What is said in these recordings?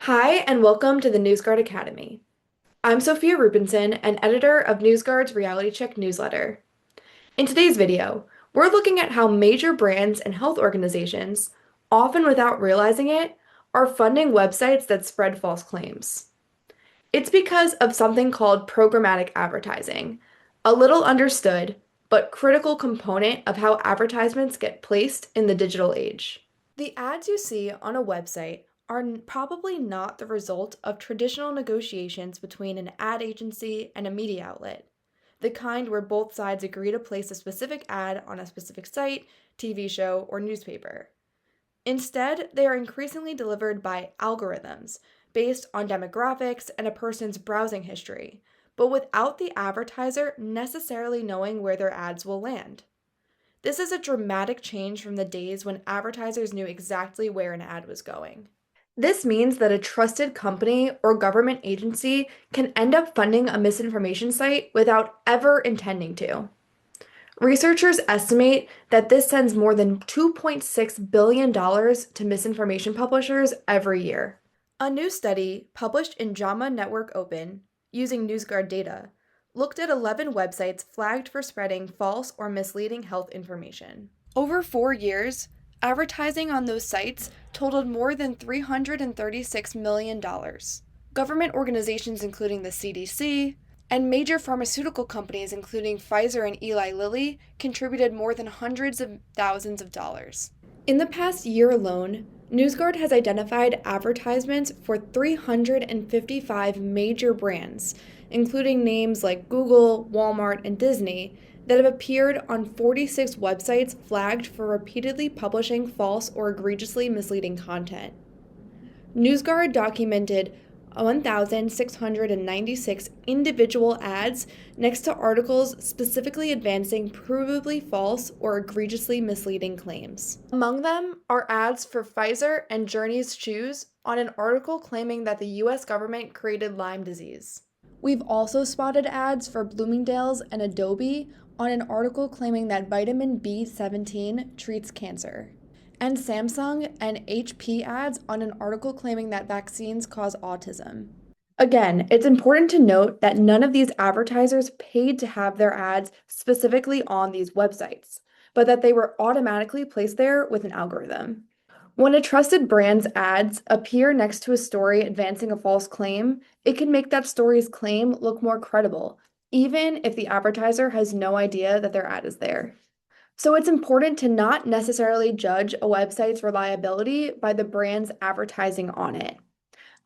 Hi, and welcome to the NewsGuard Academy. I'm Sophia Rubinson, an editor of NewsGuard's Reality Check newsletter. In today's video, we're looking at how major brands and health organizations, often without realizing it, are funding websites that spread false claims. It's because of something called programmatic advertising, a little understood but critical component of how advertisements get placed in the digital age. The ads you see on a website are probably not the result of traditional negotiations between an ad agency and a media outlet, the kind where both sides agree to place a specific ad on a specific site, TV show, or newspaper. Instead, they are increasingly delivered by algorithms based on demographics and a person's browsing history, but without the advertiser necessarily knowing where their ads will land. This is a dramatic change from the days when advertisers knew exactly where an ad was going. This means that a trusted company or government agency can end up funding a misinformation site without ever intending to. Researchers estimate that this sends more than $2.6 billion to misinformation publishers every year. A new study published in JAMA Network Open, using NewsGuard data, looked at 11 websites flagged for spreading false or misleading health information. Over 4 years, advertising on those sites totaled more than $336 million. Government organizations including the CDC and major pharmaceutical companies including Pfizer and Eli Lilly contributed more than hundreds of thousands of dollars. In the past year alone, NewsGuard has identified advertisements for 355 major brands, including names like Google, Walmart, and Disney, that have appeared on 46 websites flagged for repeatedly publishing false or egregiously misleading content. NewsGuard documented 1,696 individual ads next to articles specifically advancing provably false or egregiously misleading claims. Among them are ads for Pfizer and Journeys shoes on an article claiming that the US government created Lyme disease. We've also spotted ads for Bloomingdale's and Adobe on an article claiming that vitamin B17 treats cancer, and Samsung and HP ads on an article claiming that vaccines cause autism. Again, it's important to note that none of these advertisers paid to have their ads specifically on these websites, but that they were automatically placed there with an algorithm. When a trusted brand's ads appear next to a story advancing a false claim, it can make that story's claim look more credible, even if the advertiser has no idea that their ad is there. So it's important to not necessarily judge a website's reliability by the brand's advertising on it.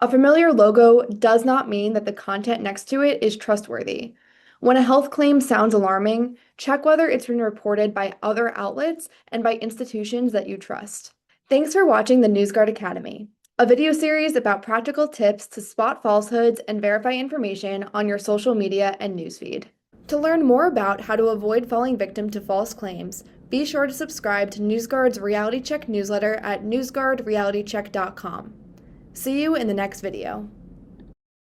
A familiar logo does not mean that the content next to it is trustworthy. When a health claim sounds alarming, check whether it's been reported by other outlets and by institutions that you trust. Thanks for watching the NewsGuard Academy, a video series about practical tips to spot falsehoods and verify information on your social media and newsfeed. To learn more about how to avoid falling victim to false claims, be sure to subscribe to NewsGuard's Reality Check newsletter at newsguardrealitycheck.com. See you in the next video.